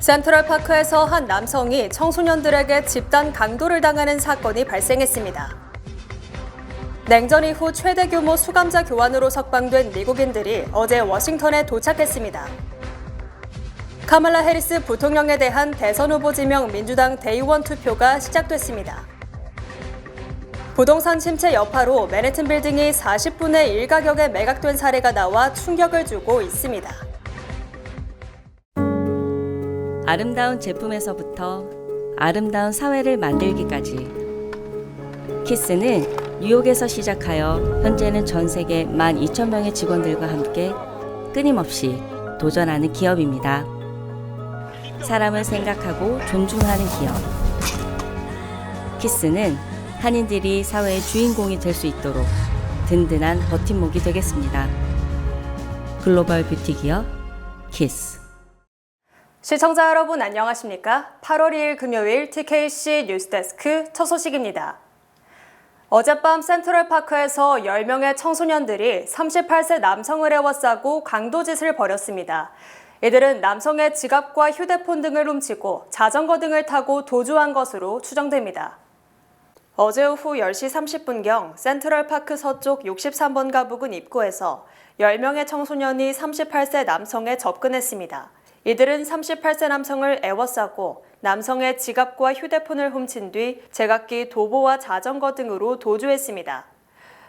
센트럴파크에서 한 남성이 청소년들에게 집단 강도를 당하는 사건이 발생했습니다. 냉전 이후 최대 규모 수감자 교환으로 석방된 미국인들이 어제 워싱턴에 도착했습니다. 카말라 해리스 부통령에 대한 대선 후보 지명 민주당 데이원 투표가 시작됐습니다. 부동산 침체 여파로 맨해튼 빌딩이 40분의 1 가격에 매각된 사례가 나와 충격을 주고 있습니다. 아름다운 제품에서부터 아름다운 사회를 만들기까지 키스는 뉴욕에서 시작하여 현재는 전 세계 12,000명의 직원들과 함께 끊임없이 도전하는 기업입니다. 사람을 생각하고 존중하는 기업. 키스는 한인들이 사회의 주인공이 될 수 있도록 든든한 버팀목이 되겠습니다. 글로벌 뷰티 기업 키스. 시청자 여러분 안녕하십니까? 8월 2일 금요일 TKC 뉴스데스크 첫 소식입니다. 어젯밤 센트럴파크에서 10명의 청소년들이 38세 남성을 에워싸고 강도짓을 벌였습니다. 이들은 남성의 지갑과 휴대폰 등을 훔치고 자전거 등을 타고 도주한 것으로 추정됩니다. 어제 오후 10시 30분경 센트럴파크 서쪽 63번가 부근 입구에서 10명의 청소년이 38세 남성에 접근했습니다. 이들은 38세 남성을 에워싸고 남성의 지갑과 휴대폰을 훔친 뒤 제각기 도보와 자전거 등으로 도주했습니다.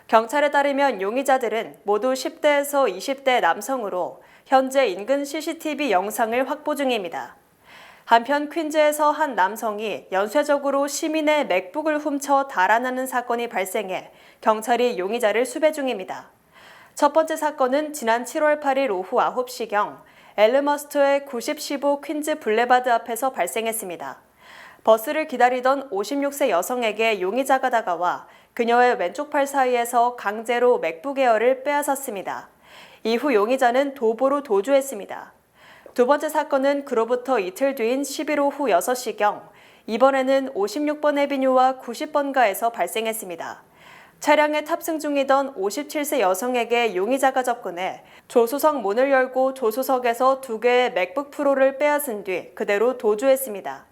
경찰에 따르면 용의자들은 모두 10대에서 20대 남성으로 현재 인근 CCTV 영상을 확보 중입니다. 한편 퀸즈에서 한 남성이 연쇄적으로 시민의 맥북을 훔쳐 달아나는 사건이 발생해 경찰이 용의자를 수배 중입니다. 첫 번째 사건은 지난 7월 8일 오후 9시경 엘르머스터의 9015 퀸즈 블레바드 앞에서 발생했습니다. 버스를 기다리던 56세 여성에게 용의자가 다가와 그녀의 왼쪽 팔 사이에서 강제로 맥북 에어를 빼앗았습니다. 이후 용의자는 도보로 도주했습니다. 두 번째 사건은 그로부터 이틀 뒤인 11일 오후 6시경 이번에는 56번 에비뉴와 90번가에서 발생했습니다. 차량에 탑승 중이던 57세 여성에게 용의자가 접근해 조수석 문을 열고 조수석에서 2개의 맥북 프로를 빼앗은 뒤 그대로 도주했습니다.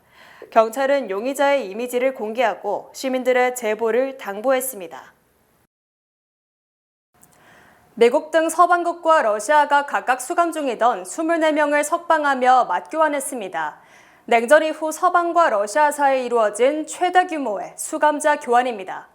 경찰은 용의자의 이미지를 공개하고 시민들의 제보를 당부했습니다. 미국 등 서방국과 러시아가 각각 수감 중이던 24명을 석방하며 맞교환했습니다. 냉전 이후 서방과 러시아 사이에 이루어진 최대 규모의 수감자 교환입니다.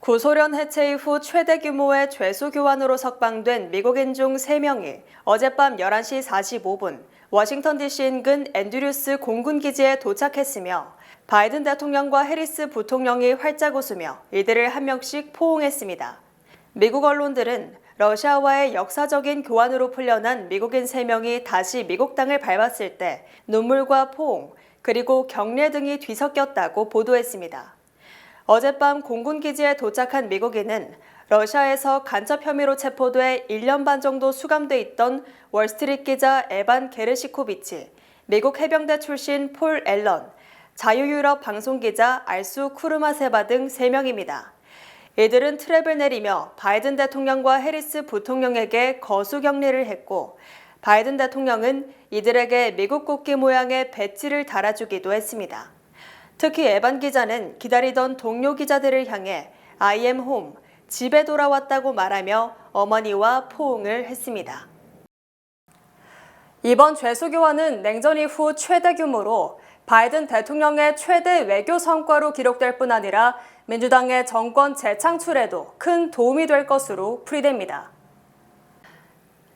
구소련 해체 이후 최대 규모의 죄수 교환으로 석방된 미국인 중 3명이 어젯밤 11시 45분 워싱턴 DC 인근 앤드류스 공군기지에 도착했으며 바이든 대통령과 해리스 부통령이 활짝 웃으며 이들을 한 명씩 포옹했습니다. 미국 언론들은 러시아와의 역사적인 교환으로 풀려난 미국인 3명이 다시 미국 땅을 밟았을 때 눈물과 포옹, 그리고 경례 등이 뒤섞였다고 보도했습니다. 어젯밤 공군기지에 도착한 미국인은 러시아에서 간첩 혐의로 체포돼 1년 반 정도 수감돼 있던 월스트리트 기자 에반 게르시코비치, 미국 해병대 출신 폴 앨런, 자유유럽 방송기자 알수 쿠르마세바 등 3명입니다. 이들은 트랩을 내리며 바이든 대통령과 해리스 부통령에게 거수 격리를 했고 바이든 대통령은 이들에게 미국 국기 모양의 배지를 달아주기도 했습니다. 특히 에반 기자는 기다리던 동료 기자들을 향해 I am home, 집에 돌아왔다고 말하며 어머니와 포옹을 했습니다. 이번 죄수 교환은 냉전 이후 최대 규모로 바이든 대통령의 최대 외교 성과로 기록될 뿐 아니라 민주당의 정권 재창출에도 큰 도움이 될 것으로 풀이됩니다.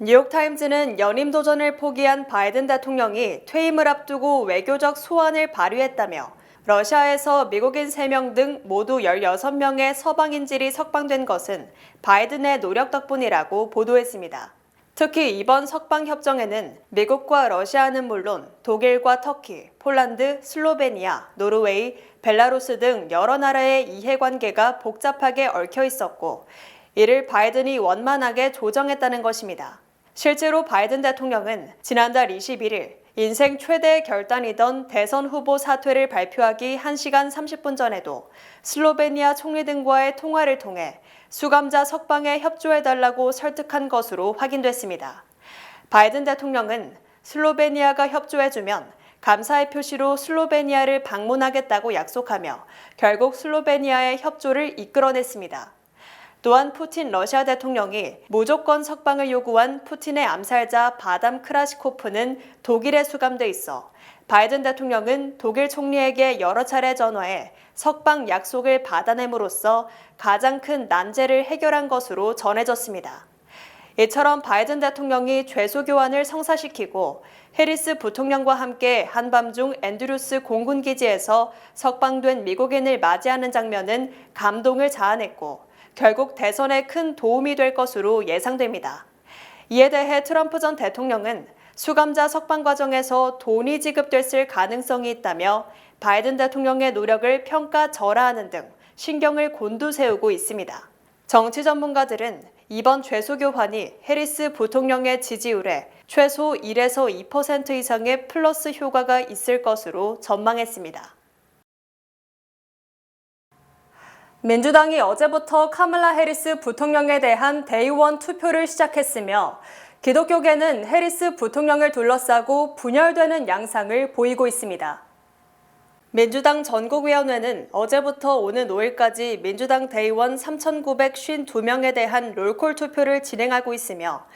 뉴욕타임즈는 연임 도전을 포기한 바이든 대통령이 퇴임을 앞두고 외교적 소환을 발휘했다며 러시아에서 미국인 3명 등 모두 16명의 서방인질이 석방된 것은 바이든의 노력 덕분이라고 보도했습니다. 특히 이번 석방 협정에는 미국과 러시아는 물론 독일과 터키, 폴란드, 슬로베니아, 노르웨이, 벨라루스 등 여러 나라의 이해관계가 복잡하게 얽혀 있었고 이를 바이든이 원만하게 조정했다는 것입니다. 실제로 바이든 대통령은 지난달 21일 인생 최대의 결단이던 대선 후보 사퇴를 발표하기 1시간 30분 전에도 슬로베니아 총리 등과의 통화를 통해 수감자 석방에 협조해달라고 설득한 것으로 확인됐습니다. 바이든 대통령은 슬로베니아가 협조해주면 감사의 표시로 슬로베니아를 방문하겠다고 약속하며 결국 슬로베니아의 협조를 이끌어냈습니다. 또한 푸틴 러시아 대통령이 무조건 석방을 요구한 푸틴의 암살자 바담 크라시코프는 독일에 수감돼 있어 바이든 대통령은 독일 총리에게 여러 차례 전화해 석방 약속을 받아냄으로써 가장 큰 난제를 해결한 것으로 전해졌습니다. 이처럼 바이든 대통령이 죄수 교환을 성사시키고 해리스 부통령과 함께 한밤중 앤드루스 공군기지에서 석방된 미국인을 맞이하는 장면은 감동을 자아냈고 결국 대선에 큰 도움이 될 것으로 예상됩니다. 이에 대해 트럼프 전 대통령은 수감자 석방 과정에서 돈이 지급됐을 가능성이 있다며 바이든 대통령의 노력을 평가절하하는 등 신경을 곤두세우고 있습니다. 정치 전문가들은 이번 죄수 교환이 해리스 부통령의 지지율에 최소 1에서 2% 이상의 플러스 효과가 있을 것으로 전망했습니다. 민주당이 어제부터 카말라 해리스 부통령에 대한 데이원 투표를 시작했으며 기독교계는 해리스 부통령을 둘러싸고 분열되는 양상을 보이고 있습니다. 민주당 전국위원회는 어제부터 오는 5일까지 민주당 대의원 3,952명에 대한 롤콜 투표를 진행하고 있으며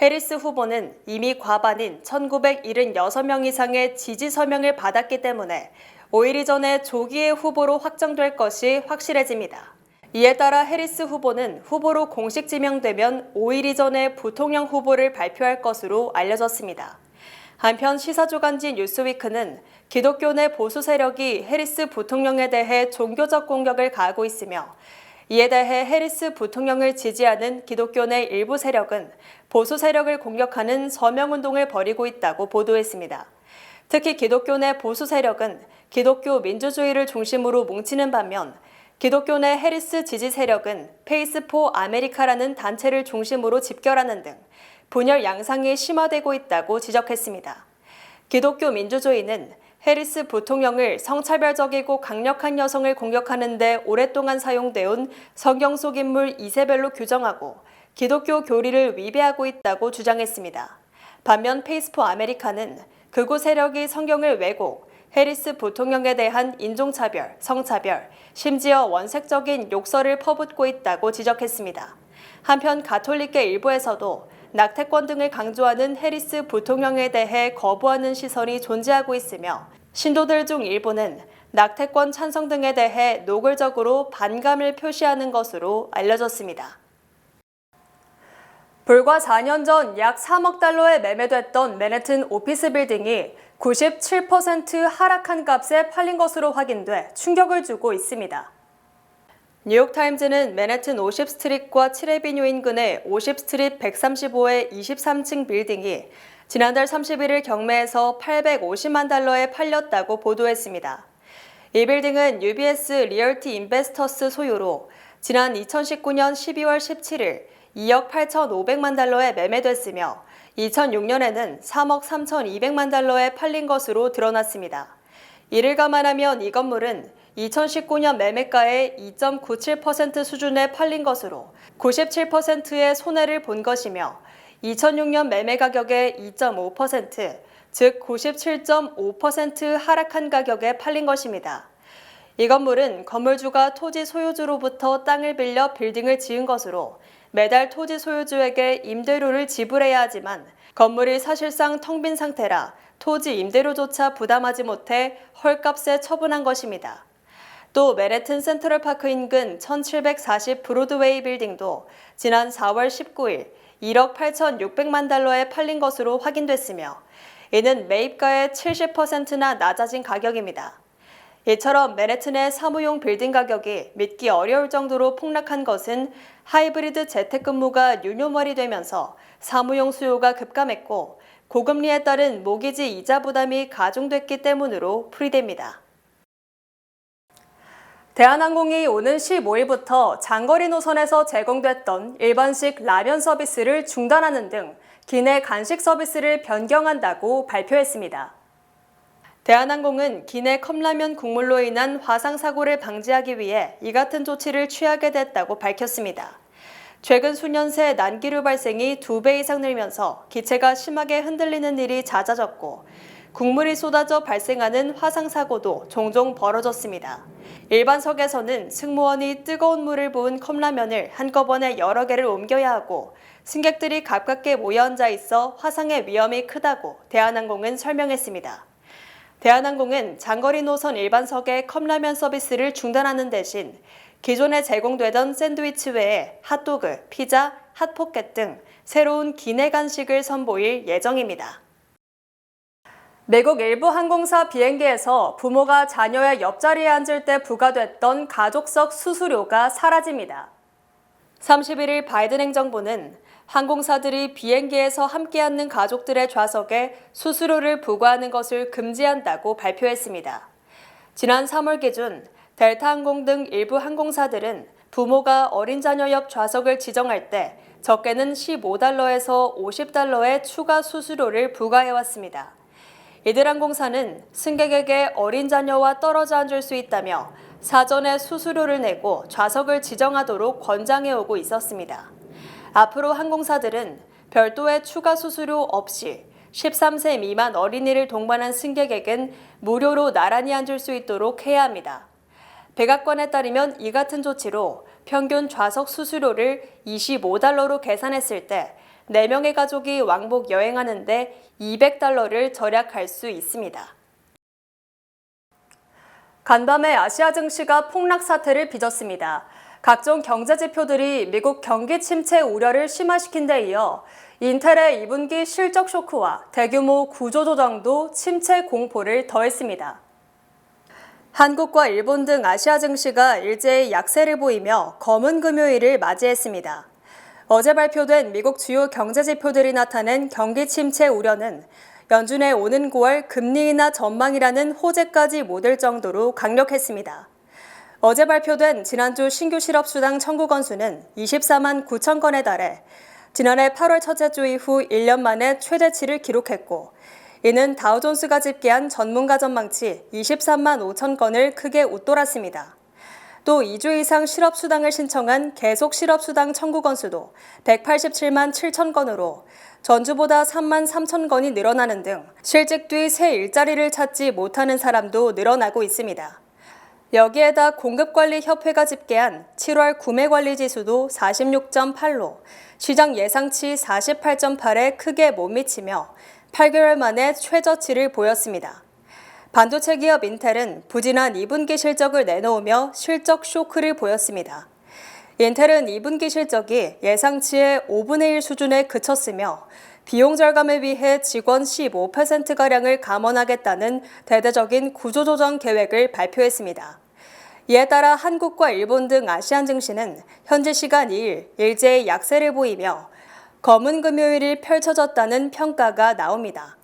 해리스 후보는 이미 과반인 1,976명 이상의 지지 서명을 받았기 때문에 5일 이전에 조기의 후보로 확정될 것이 확실해집니다. 이에 따라 해리스 후보는 후보로 공식 지명되면 5일 이전에 부통령 후보를 발표할 것으로 알려졌습니다. 한편 시사주간지 뉴스위크는 기독교 내 보수 세력이 해리스 부통령에 대해 종교적 공격을 가하고 있으며 이에 대해 해리스 부통령을 지지하는 기독교 내 일부 세력은 보수 세력을 공격하는 서명운동을 벌이고 있다고 보도했습니다. 특히 기독교 내 보수 세력은 기독교 민주주의를 중심으로 뭉치는 반면 기독교 내 해리스 지지 세력은 페이스 포 아메리카라는 단체를 중심으로 집결하는 등 분열 양상이 심화되고 있다고 지적했습니다. 기독교 민주주의는 해리스 부통령을 성차별적이고 강력한 여성을 공격하는 데 오랫동안 사용되어 성경 속 인물 이세벨로 규정하고 기독교 교리를 위배하고 있다고 주장했습니다. 반면 페이스포 아메리카는 극우 세력이 성경을 왜곡, 해리스 부통령에 대한 인종차별, 성차별, 심지어 원색적인 욕설을 퍼붓고 있다고 지적했습니다. 한편 가톨릭계 일부에서도 낙태권 등을 강조하는 해리스 부통령에 대해 거부하는 시선이 존재하고 있으며 신도들 중 일부는 낙태권 찬성 등에 대해 노골적으로 반감을 표시하는 것으로 알려졌습니다. 불과 4년 전 약 3억 달러에 매매됐던 맨해튼 오피스 빌딩이 97% 하락한 값에 팔린 것으로 확인돼 충격을 주고 있습니다. 뉴욕타임즈는 맨해튼 50스트릿과 7에비뉴 인근의 50스트릿 135의 23층 빌딩이 지난달 31일 경매에서 850만 달러에 팔렸다고 보도했습니다. 이 빌딩은 UBS 리얼티 인베스터스 소유로 지난 2019년 12월 17일 2억 8,500만 달러에 매매됐으며 2006년에는 3억 3,200만 달러에 팔린 것으로 드러났습니다. 이를 감안하면 이 건물은 2019년 매매가의 2.97% 수준에 팔린 것으로 97%의 손해를 본 것이며 2006년 매매 가격의 2.5%, 즉 97.5% 하락한 가격에 팔린 것입니다. 이 건물은 건물주가 토지 소유주로부터 땅을 빌려 빌딩을 지은 것으로 매달 토지 소유주에게 임대료를 지불해야 하지만 건물이 사실상 텅 빈 상태라 토지 임대료조차 부담하지 못해 헐값에 처분한 것입니다. 또 맨해튼 센트럴파크 인근 1740 브로드웨이 빌딩도 지난 4월 19일 1억 8,600만 달러에 팔린 것으로 확인됐으며 이는 매입가의 70%나 낮아진 가격입니다. 이처럼 맨해튼의 사무용 빌딩 가격이 믿기 어려울 정도로 폭락한 것은 하이브리드 재택근무가 유노멀이 되면서 사무용 수요가 급감했고 고금리에 따른 모기지 이자 부담이 가중됐기 때문으로 풀이됩니다. 대한항공이 오는 15일부터 장거리 노선에서 제공됐던 일반식 라면 서비스를 중단하는 등 기내 간식 서비스를 변경한다고 발표했습니다. 대한항공은 기내 컵라면 국물로 인한 화상사고를 방지하기 위해 이 같은 조치를 취하게 됐다고 밝혔습니다. 최근 수년 새 난기류 발생이 2배 이상 늘면서 기체가 심하게 흔들리는 일이 잦아졌고 국물이 쏟아져 발생하는 화상사고도 종종 벌어졌습니다. 일반석에서는 승무원이 뜨거운 물을 부은 컵라면을 한꺼번에 여러 개를 옮겨야 하고 승객들이 가깝게 모여 앉아 있어 화상의 위험이 크다고 대한항공은 설명했습니다. 대한항공은 장거리 노선 일반석의 컵라면 서비스를 중단하는 대신 기존에 제공되던 샌드위치 외에 핫도그, 피자, 핫포켓 등 새로운 기내 간식을 선보일 예정입니다. 미국 일부 항공사 비행기에서 부모가 자녀의 옆자리에 앉을 때 부과됐던 가족석 수수료가 사라집니다. 31일 바이든 행정부는 항공사들이 비행기에서 함께 앉는 가족들의 좌석에 수수료를 부과하는 것을 금지한다고 발표했습니다. 지난 3월 기준 델타 항공 등 일부 항공사들은 부모가 어린 자녀 옆 좌석을 지정할 때 적게는 $15에서 $50의 추가 수수료를 부과해왔습니다. 이들 항공사는 승객에게 어린 자녀와 떨어져 앉을 수 있다며 사전에 수수료를 내고 좌석을 지정하도록 권장해오고 있었습니다. 앞으로 항공사들은 별도의 추가 수수료 없이 13세 미만 어린이를 동반한 승객에겐 무료로 나란히 앉을 수 있도록 해야 합니다. 백악관에 따르면 이 같은 조치로 평균 좌석 수수료를 $25로 계산했을 때 4명의 가족이 왕복 여행하는데 $200를 절약할 수 있습니다. 간밤에 아시아 증시가 폭락 사태를 빚었습니다. 각종 경제 지표들이 미국 경기 침체 우려를 심화시킨 데 이어 인텔의 2분기 실적 쇼크와 대규모 구조조정도 침체 공포를 더했습니다. 한국과 일본 등 아시아 증시가 일제히 약세를 보이며 검은 금요일을 맞이했습니다. 어제 발표된 미국 주요 경제 지표들이 나타낸 경기 침체 우려는 연준의 오는 9월 금리 인하 전망이라는 호재까지 못 들 정도로 강력했습니다. 어제 발표된 지난주 신규 실업수당 청구 건수는 24만 9천 건에 달해 지난해 8월 첫째 주 이후 1년 만에 최대치를 기록했고 이는 다우존스가 집계한 전문가 전망치 23만 5천 건을 크게 웃돌았습니다. 또 2주 이상 실업수당을 신청한 계속 실업수당 청구 건수도 187만 7천 건으로 전주보다 3만 3천 건이 늘어나는 등 실직 뒤 새 일자리를 찾지 못하는 사람도 늘어나고 있습니다. 여기에다 공급관리협회가 집계한 7월 구매관리지수도 46.8로 시장 예상치 48.8에 크게 못 미치며 8개월 만에 최저치를 보였습니다. 반도체 기업 인텔은 부진한 2분기 실적을 내놓으며 실적 쇼크를 보였습니다. 인텔은 2분기 실적이 예상치의 5분의 1 수준에 그쳤으며 비용 절감을 위해 직원 15%가량을 감원하겠다는 대대적인 구조조정 계획을 발표했습니다. 이에 따라 한국과 일본 등 아시안 증시는 현지 시간 2일 일제히 약세를 보이며 검은 금요일이 펼쳐졌다는 평가가 나옵니다.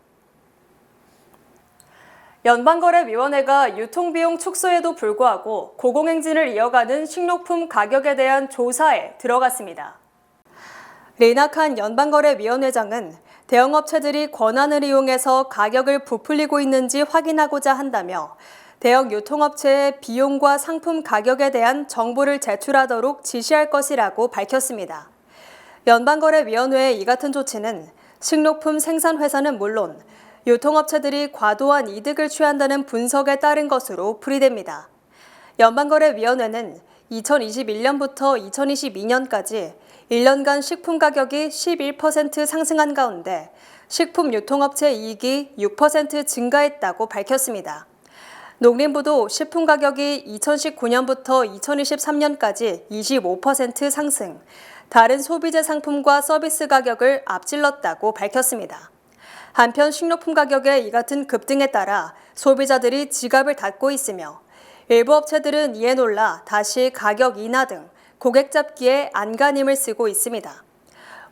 연방거래위원회가 유통비용 축소에도 불구하고 고공행진을 이어가는 식료품 가격에 대한 조사에 들어갔습니다. 리나칸 연방거래위원회장은 대형업체들이 권한을 이용해서 가격을 부풀리고 있는지 확인하고자 한다며 대형 유통업체의 비용과 상품 가격에 대한 정보를 제출하도록 지시할 것이라고 밝혔습니다. 연방거래위원회의 이 같은 조치는 식료품 생산회사는 물론 유통업체들이 과도한 이득을 취한다는 분석에 따른 것으로 풀이됩니다. 연방거래위원회는 2021년부터 2022년까지 1년간 식품 가격이 11% 상승한 가운데 식품 유통업체 이익이 6% 증가했다고 밝혔습니다. 농림부도 식품 가격이 2019년부터 2023년까지 25% 상승, 다른 소비재 상품과 서비스 가격을 앞질렀다고 밝혔습니다. 한편 식료품 가격의 이 같은 급등에 따라 소비자들이 지갑을 닫고 있으며 일부 업체들은 이에 놀라 다시 가격 인하 등 고객 잡기에 안간힘을 쓰고 있습니다.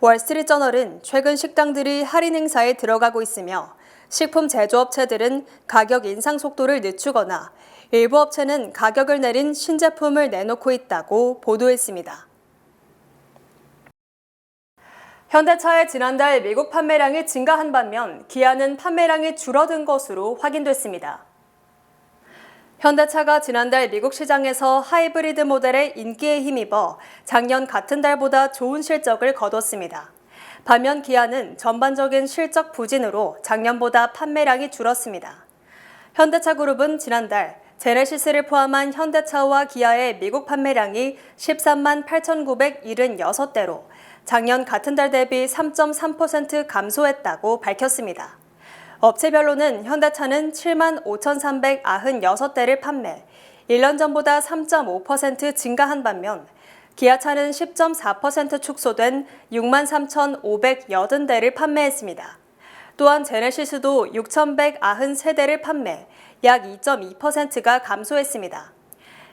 월스트리트저널은 최근 식당들이 할인 행사에 들어가고 있으며 식품 제조업체들은 가격 인상 속도를 늦추거나 일부 업체는 가격을 내린 신제품을 내놓고 있다고 보도했습니다. 현대차의 지난달 미국 판매량이 증가한 반면 기아는 판매량이 줄어든 것으로 확인됐습니다. 현대차가 지난달 미국 시장에서 하이브리드 모델의 인기에 힘입어 작년 같은 달보다 좋은 실적을 거뒀습니다. 반면 기아는 전반적인 실적 부진으로 작년보다 판매량이 줄었습니다. 현대차 그룹은 지난달 제네시스를 포함한 현대차와 기아의 미국 판매량이 13만 8,976대로 작년 같은 달 대비 3.3% 감소했다고 밝혔습니다. 업체별로는 현대차는 7만 5,396대를 판매, 1년 전보다 3.5% 증가한 반면 기아차는 10.4% 축소된 6만 3,580대를 판매했습니다. 또한 제네시스도 6,193대를 판매, 약 2.2%가 감소했습니다.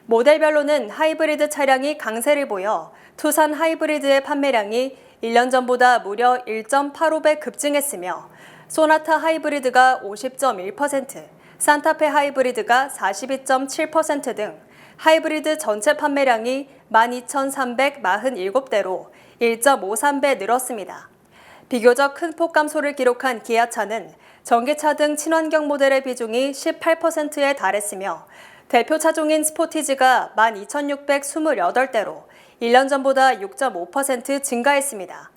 모델별로는 하이브리드 차량이 강세를 보여 투산 하이브리드의 판매량이 1년 전보다 무려 1.85배 급증했으며 소나타 하이브리드가 50.1%, 산타페 하이브리드가 42.7% 등 하이브리드 전체 판매량이 12,347대로 1.53배 늘었습니다. 비교적 큰 폭 감소를 기록한 기아차는 전기차 등 친환경 모델의 비중이 18%에 달했으며 대표 차종인 스포티지가 12,628대로 1년 전보다 6.5% 증가했습니다.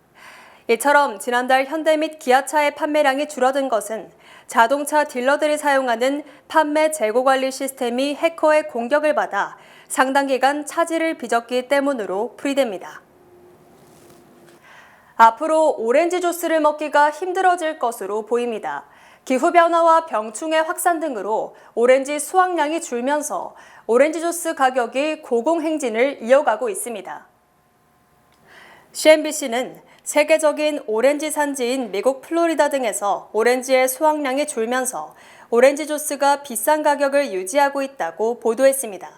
이처럼 지난달 현대 및 기아차의 판매량이 줄어든 것은 자동차 딜러들이 사용하는 판매 재고 관리 시스템이 해커의 공격을 받아 상당 기간 차질을 빚었기 때문으로 풀이됩니다. 앞으로 오렌지 주스를 먹기가 힘들어질 것으로 보입니다. 기후변화와 병충해 확산 등으로 오렌지 수확량이 줄면서 오렌지 주스 가격이 고공행진을 이어가고 있습니다. CNBC는 세계적인 오렌지 산지인 미국 플로리다 등에서 오렌지의 수확량이 줄면서 오렌지 주스가 비싼 가격을 유지하고 있다고 보도했습니다.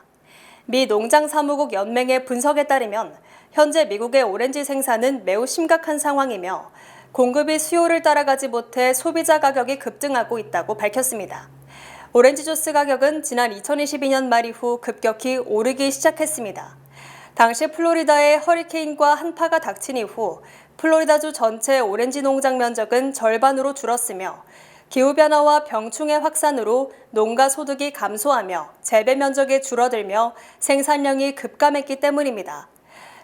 미 농장사무국 연맹의 분석에 따르면 현재 미국의 오렌지 생산은 매우 심각한 상황이며 공급이 수요를 따라가지 못해 소비자 가격이 급등하고 있다고 밝혔습니다. 오렌지 주스 가격은 지난 2022년 말 이후 급격히 오르기 시작했습니다. 당시 플로리다에 허리케인과 한파가 닥친 이후 플로리다주 전체 오렌지 농장 면적은 절반으로 줄었으며 기후변화와 병충해 확산으로 농가 소득이 감소하며 재배 면적이 줄어들며 생산량이 급감했기 때문입니다.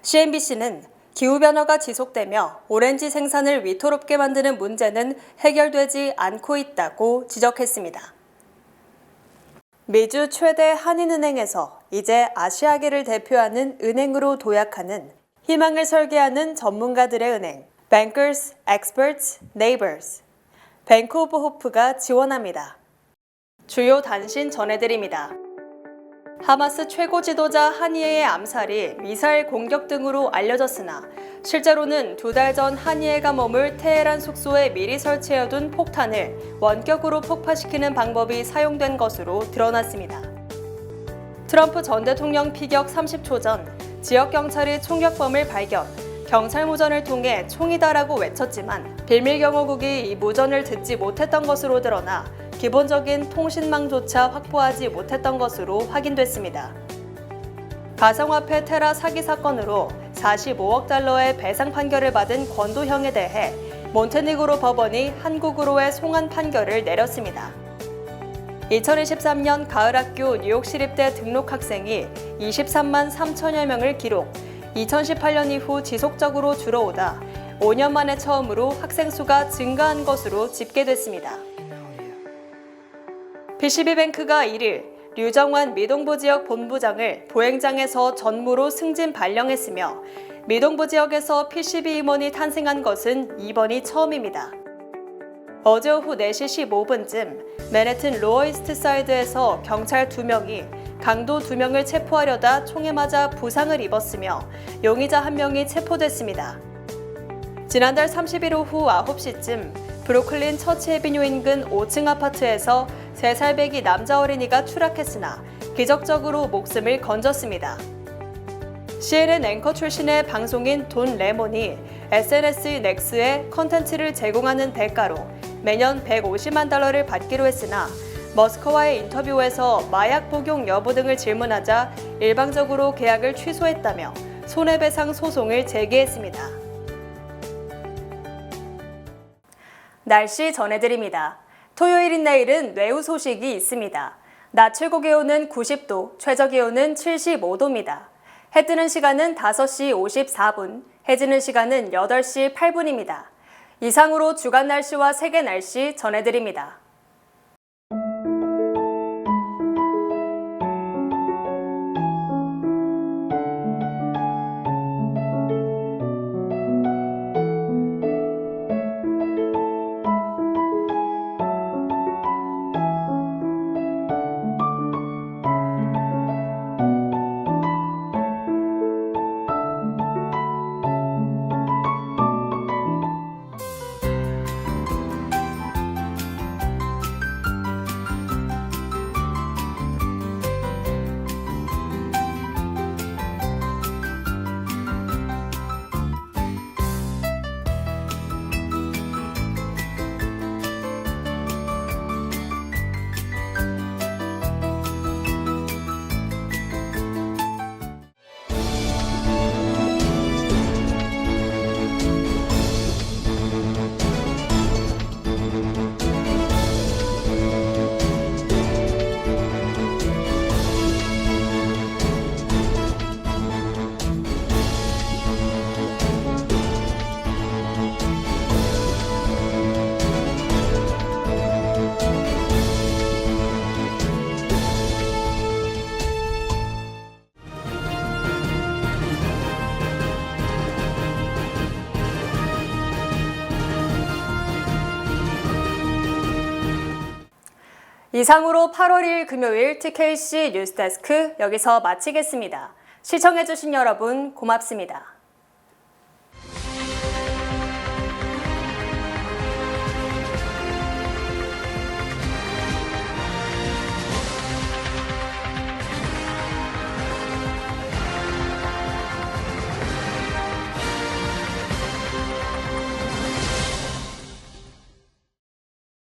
CNBC는 기후변화가 지속되며 오렌지 생산을 위태롭게 만드는 문제는 해결되지 않고 있다고 지적했습니다. 미주 최대 한인은행에서 이제 아시아계를 대표하는 은행으로 도약하는 희망을 설계하는 전문가들의 은행, Bankers, Experts, Neighbors, 뱅크 오브 호프가 지원합니다. 주요 단신 전해드립니다. 하마스 최고 지도자 하니에의 암살이 미사일 공격 등으로 알려졌으나 실제로는 2달 전 하니에가 머물 테헤란 숙소에 미리 설치해둔 폭탄을 원격으로 폭파시키는 방법이 사용된 것으로 드러났습니다. 트럼프 전 대통령 피격 30초 전 지역 경찰이 총격범을 발견, 경찰 무전을 통해 총이다라고 외쳤지만 비밀 경호국이 이 무전을 듣지 못했던 것으로 드러나 기본적인 통신망조차 확보하지 못했던 것으로 확인됐습니다. 가상화폐 테라 사기 사건으로 45억 달러의 배상 판결을 받은 권도형에 대해 몬테네그로 법원이 한국으로의 송환 판결을 내렸습니다. 2023년 가을 학교 뉴욕시립대 등록 학생이 23만 3천여 명을 기록, 2018년 이후 지속적으로 줄어오다 5년 만에 처음으로 학생 수가 증가한 것으로 집계됐습니다. PCB뱅크가 1일 류정환 미동부 지역 본부장을 보행장에서 전무로 승진 발령했으며 미동부 지역에서 PCB 임원이 탄생한 것은 이번이 처음입니다. 어제 오후 4시 15분쯤 맨해튼 로어이스트 사이드에서 경찰 2명이 강도 2명을 체포하려다 총에 맞아 부상을 입었으며 용의자 1명이 체포됐습니다. 지난달 30일 오후 9시쯤 브루클린 처치 에비뉴 인근 5층 아파트에서 3살 배기 남자 어린이가 추락했으나 기적적으로 목숨을 건졌습니다. CNN 앵커 출신의 방송인 돈 레몬이 SNS 넥스에 컨텐츠를 제공하는 대가로 매년 150만 달러를 받기로 했으나 머스크와의 인터뷰에서 마약 복용 여부 등을 질문하자 일방적으로 계약을 취소했다며 손해배상 소송을 제기했습니다. 날씨 전해드립니다. 토요일인 내일은 뇌우 소식이 있습니다. 낮 최고 기온은 90도, 최저 기온은 75도입니다. 해 뜨는 시간은 5시 54분, 해 지는 시간은 8시 8분입니다. 이상으로 주간 날씨와 세계 날씨 전해드립니다. 이상으로 8월 1일 금요일 TKC 뉴스데스크 여기서 마치겠습니다. 시청해주신 여러분 고맙습니다.